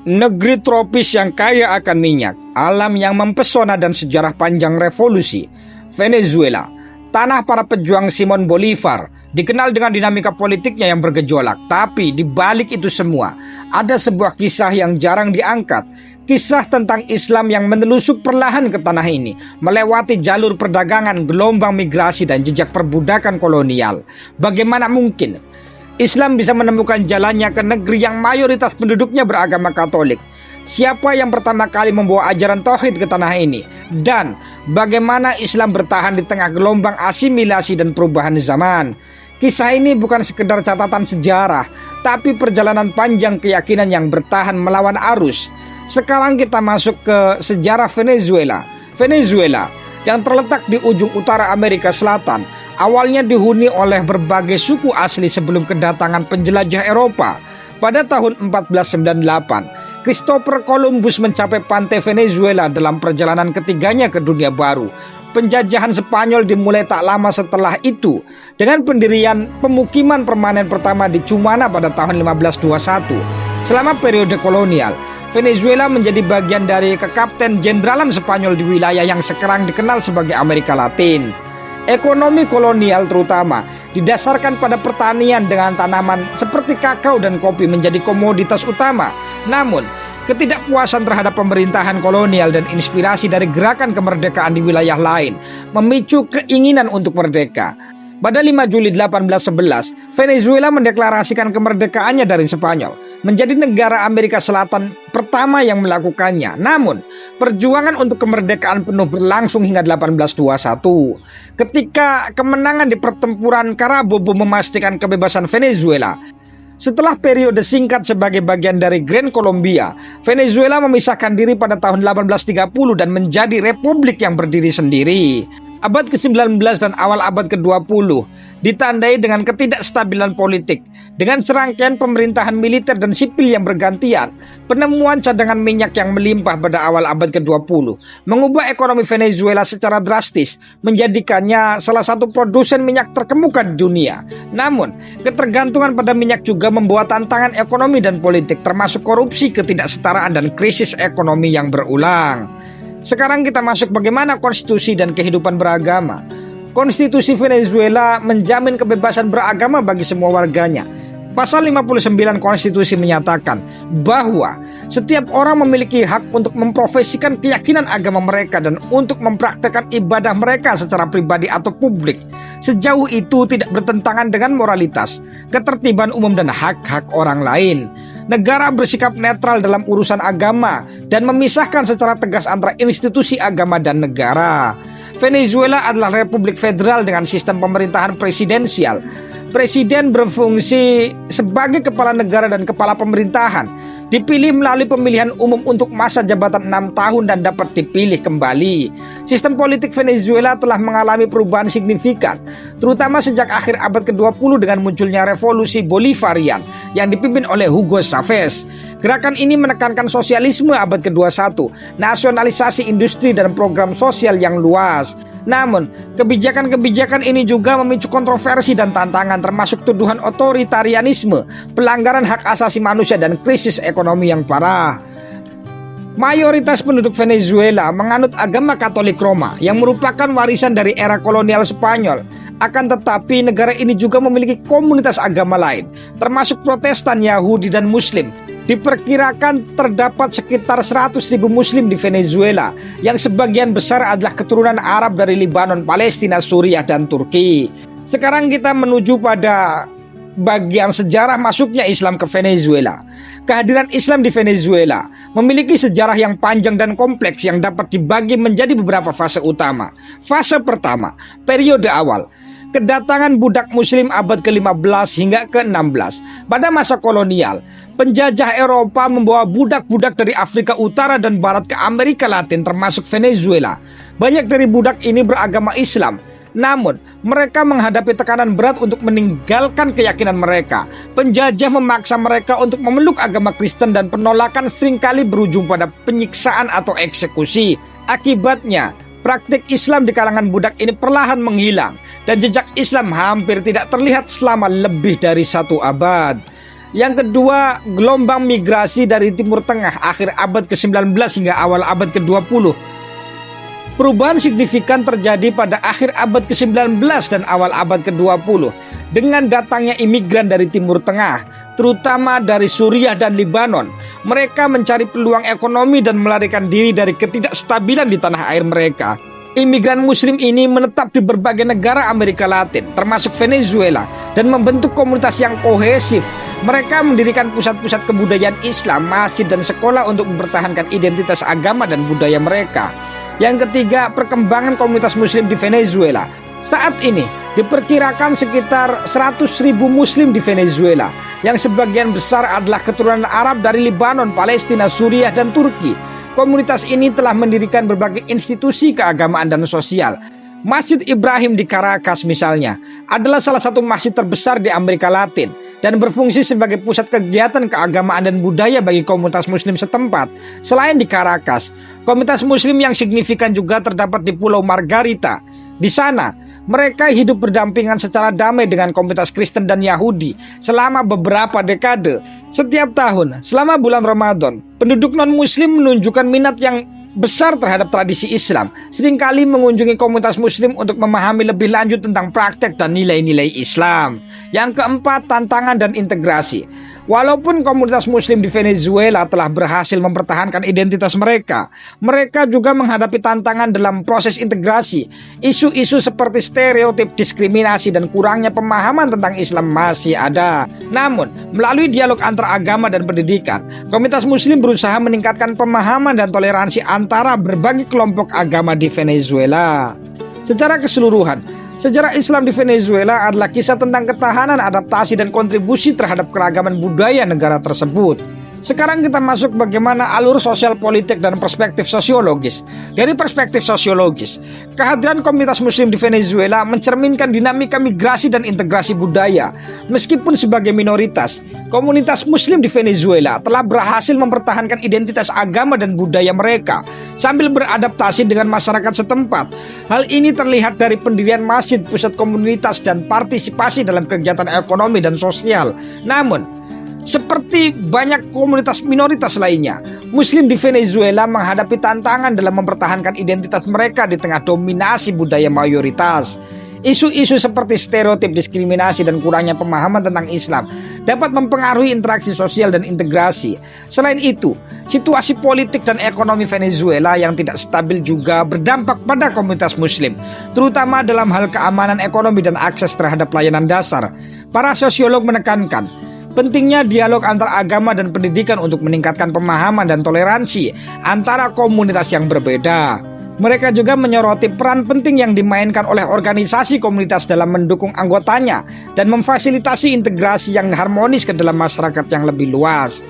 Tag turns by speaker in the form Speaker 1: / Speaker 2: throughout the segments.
Speaker 1: Negeri tropis yang kaya akan minyak, alam yang mempesona dan sejarah panjang revolusi, Venezuela, tanah para pejuang Simon Bolivar, dikenal dengan dinamika politiknya yang bergejolak. Tapi di balik itu semua, ada sebuah kisah yang jarang diangkat. Kisah tentang Islam yang menelusuk perlahan ke tanah ini, melewati jalur perdagangan, gelombang migrasi, dan jejak perbudakan kolonial. Bagaimana mungkin Islam bisa menemukan jalannya ke negeri yang mayoritas penduduknya beragama Katolik? Siapa yang pertama kali membawa ajaran tauhid ke tanah ini? Dan bagaimana Islam bertahan di tengah gelombang asimilasi dan perubahan zaman? Kisah ini bukan sekedar catatan sejarah, tapi perjalanan panjang keyakinan yang bertahan melawan arus. Sekarang kita masuk ke sejarah Venezuela. Venezuela yang terletak di ujung utara Amerika Selatan, awalnya dihuni oleh berbagai suku asli sebelum kedatangan penjelajah Eropa. Pada tahun 1498, Christopher Columbus mencapai pantai Venezuela dalam perjalanan ketiganya ke dunia baru. Penjajahan Spanyol dimulai tak lama setelah itu dengan pendirian pemukiman permanen pertama di Cumana pada tahun 1521. Selama periode kolonial, Venezuela menjadi bagian dari Kekapten Jenderalan Spanyol di wilayah yang sekarang dikenal sebagai Amerika Latin. Ekonomi kolonial terutama didasarkan pada pertanian dengan tanaman seperti kakao dan kopi menjadi komoditas utama. Namun, ketidakpuasan terhadap pemerintahan kolonial dan inspirasi dari gerakan kemerdekaan di wilayah lain memicu keinginan untuk merdeka. Pada 5 Juli 1811, Venezuela mendeklarasikan kemerdekaannya dari Spanyol, menjadi negara Amerika Selatan pertama yang melakukannya. Namun, perjuangan untuk kemerdekaan penuh berlangsung hingga 1821. Ketika kemenangan di pertempuran Carabobo memastikan kebebasan Venezuela. Setelah periode singkat sebagai bagian dari Grand Colombia, Venezuela memisahkan diri pada tahun 1830 dan menjadi republik yang berdiri sendiri. Abad ke-19 dan awal abad ke-20 ditandai dengan ketidakstabilan politik, dengan serangkaian pemerintahan militer dan sipil yang bergantian. Penemuan cadangan minyak yang melimpah pada awal abad ke-20 mengubah ekonomi Venezuela secara drastis, menjadikannya salah satu produsen minyak terkemuka di dunia. Namun, ketergantungan pada minyak juga membawa tantangan ekonomi dan politik, termasuk korupsi, ketidaksetaraan, dan krisis ekonomi yang berulang. Sekarang kita masuk bagaimana konstitusi dan kehidupan beragama. Konstitusi Venezuela menjamin kebebasan beragama bagi semua warganya. Pasal 59 konstitusi menyatakan bahwa setiap orang memiliki hak untuk memprofesikan keyakinan agama mereka dan untuk mempraktekkan ibadah mereka secara pribadi atau publik, sejauh itu tidak bertentangan dengan moralitas, ketertiban umum, dan hak-hak orang lain. Negara bersikap netral dalam urusan agama dan memisahkan secara tegas antara institusi agama dan negara. Venezuela adalah republik federal dengan sistem pemerintahan presidensial. Presiden berfungsi sebagai kepala negara dan kepala pemerintahan, dipilih melalui pemilihan umum untuk masa jabatan 6 tahun dan dapat dipilih kembali. Sistem politik Venezuela telah mengalami perubahan signifikan, terutama sejak akhir abad ke-20 dengan munculnya revolusi Bolivarian yang dipimpin oleh Hugo Chavez. Gerakan ini menekankan sosialisme abad ke-21, nasionalisasi industri, dan program sosial yang luas. Namun, kebijakan-kebijakan ini juga memicu kontroversi dan tantangan, termasuk tuduhan otoritarianisme, pelanggaran hak asasi manusia, dan krisis ekonomi yang parah. Mayoritas penduduk Venezuela menganut agama Katolik Roma yang merupakan warisan dari era kolonial Spanyol. Akan tetapi negara ini juga memiliki komunitas agama lain, termasuk Protestan, Yahudi, dan Muslim. Diperkirakan terdapat sekitar 100.000 Muslim di Venezuela, yang sebagian besar adalah keturunan Arab dari Lebanon, Palestina, Suriah, dan Turki. Sekarang kita menuju pada bagian sejarah masuknya Islam ke Venezuela. Kehadiran Islam di Venezuela memiliki sejarah yang panjang dan kompleks yang dapat dibagi menjadi beberapa fase utama. Fase pertama, periode awal. Kedatangan budak muslim abad ke-15 hingga ke-16. Pada masa kolonial, penjajah Eropa membawa budak-budak dari Afrika Utara dan Barat ke Amerika Latin termasuk Venezuela. Banyak dari budak ini beragama Islam. Namun, mereka menghadapi tekanan berat untuk meninggalkan keyakinan mereka. Penjajah memaksa mereka untuk memeluk agama Kristen dan penolakan seringkali berujung pada penyiksaan atau eksekusi. Akibatnya, praktik Islam di kalangan budak ini perlahan menghilang dan jejak Islam hampir tidak terlihat selama lebih dari 1 abad. Yang kedua, gelombang migrasi dari Timur Tengah akhir abad ke-19 hingga awal abad ke-20. Perubahan signifikan terjadi pada akhir abad ke-19 dan awal abad ke-20 dengan datangnya imigran dari Timur Tengah, terutama dari Suriah dan Lebanon. Mereka mencari peluang ekonomi dan melarikan diri dari ketidakstabilan di tanah air mereka. Imigran muslim ini menetap di berbagai negara Amerika Latin, termasuk Venezuela, dan membentuk komunitas yang kohesif. Mereka mendirikan pusat-pusat kebudayaan Islam, masjid, dan sekolah untuk mempertahankan identitas agama dan budaya mereka. Yang ketiga, perkembangan komunitas muslim di Venezuela. Saat ini diperkirakan sekitar 100.000 muslim di Venezuela, yang sebagian besar adalah keturunan Arab dari Lebanon, Palestina, Suriah, dan Turki. Komunitas ini telah mendirikan berbagai institusi keagamaan dan sosial. Masjid Ibrahim di Caracas misalnya adalah salah satu masjid terbesar di Amerika Latin dan berfungsi sebagai pusat kegiatan keagamaan dan budaya bagi komunitas muslim setempat. Selain di Caracas, komunitas muslim yang signifikan juga terdapat di Pulau Margarita. Di sana, mereka hidup berdampingan secara damai dengan komunitas Kristen dan Yahudi selama beberapa dekade. Setiap tahun, selama bulan Ramadan, penduduk non-muslim menunjukkan minat yang besar terhadap tradisi Islam, seringkali mengunjungi komunitas muslim untuk memahami lebih lanjut tentang praktek dan nilai-nilai Islam. Yang keempat, tantangan dan integrasi. Walaupun komunitas muslim di Venezuela telah berhasil mempertahankan identitas mereka, mereka juga menghadapi tantangan dalam proses integrasi. Isu-isu seperti stereotip, diskriminasi, dan kurangnya pemahaman tentang Islam masih ada. Namun, melalui dialog antar agama dan pendidikan, komunitas muslim berusaha meningkatkan pemahaman dan toleransi antara berbagai kelompok agama di Venezuela. Secara keseluruhan, sejarah Islam di Venezuela adalah kisah tentang ketahanan, adaptasi, dan kontribusi terhadap keragaman budaya negara tersebut. Sekarang kita masuk bagaimana alur sosial politik dan perspektif sosiologis. Dari perspektif sosiologis, kehadiran komunitas muslim di Venezuela mencerminkan dinamika migrasi dan integrasi budaya. Meskipun sebagai minoritas, komunitas muslim di Venezuela telah berhasil mempertahankan identitas agama dan budaya mereka sambil beradaptasi dengan masyarakat setempat. Hal ini terlihat dari pendirian masjid, pusat komunitas, dan partisipasi dalam kegiatan ekonomi dan sosial. Namun, seperti banyak komunitas minoritas lainnya, Muslim di Venezuela menghadapi tantangan dalam mempertahankan identitas mereka di tengah dominasi budaya mayoritas. Isu-isu seperti stereotip, diskriminasi, dan kurangnya pemahaman tentang Islam dapat mempengaruhi interaksi sosial dan integrasi. Selain itu, situasi politik dan ekonomi Venezuela yang tidak stabil juga berdampak pada komunitas Muslim, terutama dalam hal keamanan ekonomi dan akses terhadap layanan dasar. Para sosiolog menekankan pentingnya dialog antar agama dan pendidikan untuk meningkatkan pemahaman dan toleransi antara komunitas yang berbeda. Mereka juga menyoroti peran penting yang dimainkan oleh organisasi komunitas dalam mendukung anggotanya dan memfasilitasi integrasi yang harmonis ke dalam masyarakat yang lebih luas.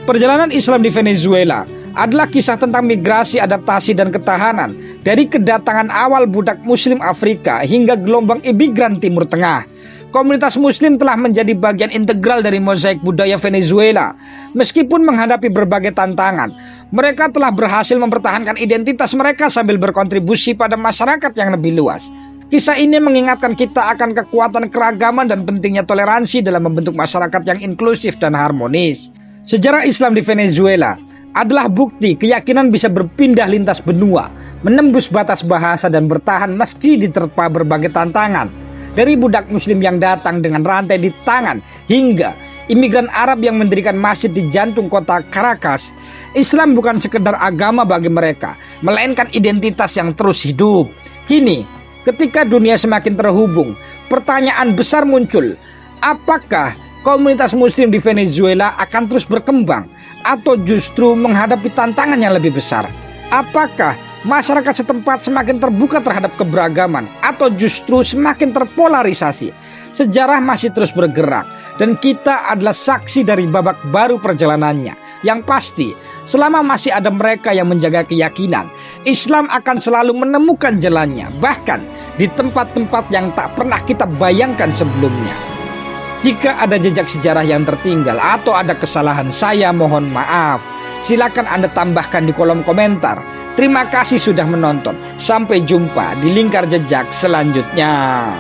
Speaker 1: Perjalanan Islam di Venezuela adalah kisah tentang migrasi, adaptasi, dan ketahanan dari kedatangan awal budak Muslim Afrika hingga gelombang imigran Timur Tengah. Komunitas Muslim telah menjadi bagian integral dari mozaik budaya Venezuela. Meskipun menghadapi berbagai tantangan, mereka telah berhasil mempertahankan identitas mereka sambil berkontribusi pada masyarakat yang lebih luas. Kisah ini mengingatkan kita akan kekuatan keragaman dan pentingnya toleransi dalam membentuk masyarakat yang inklusif dan harmonis. Sejarah Islam di Venezuela adalah bukti keyakinan bisa berpindah lintas benua, menembus batas bahasa, dan bertahan meski diterpa berbagai tantangan. Dari budak Muslim yang datang dengan rantai di tangan hingga imigran Arab yang mendirikan masjid di jantung kota Caracas, Islam bukan sekedar agama bagi mereka, melainkan identitas yang terus hidup. Kini, ketika dunia semakin terhubung, pertanyaan besar muncul. Apakah komunitas Muslim di Venezuela akan terus berkembang atau justru menghadapi tantangan yang lebih besar? Apakah masyarakat setempat semakin terbuka terhadap keberagaman atau justru semakin terpolarisasi? Sejarah masih terus bergerak dan kita adalah saksi dari babak baru perjalanannya. Yang pasti, selama masih ada mereka yang menjaga keyakinan, Islam akan selalu menemukan jalannya, bahkan di tempat-tempat yang tak pernah kita bayangkan sebelumnya. Jika ada jejak sejarah yang tertinggal atau ada kesalahan, saya mohon maaf. Silakan Anda tambahkan di kolom komentar. Terima kasih sudah menonton. Sampai jumpa di lingkar jejak selanjutnya.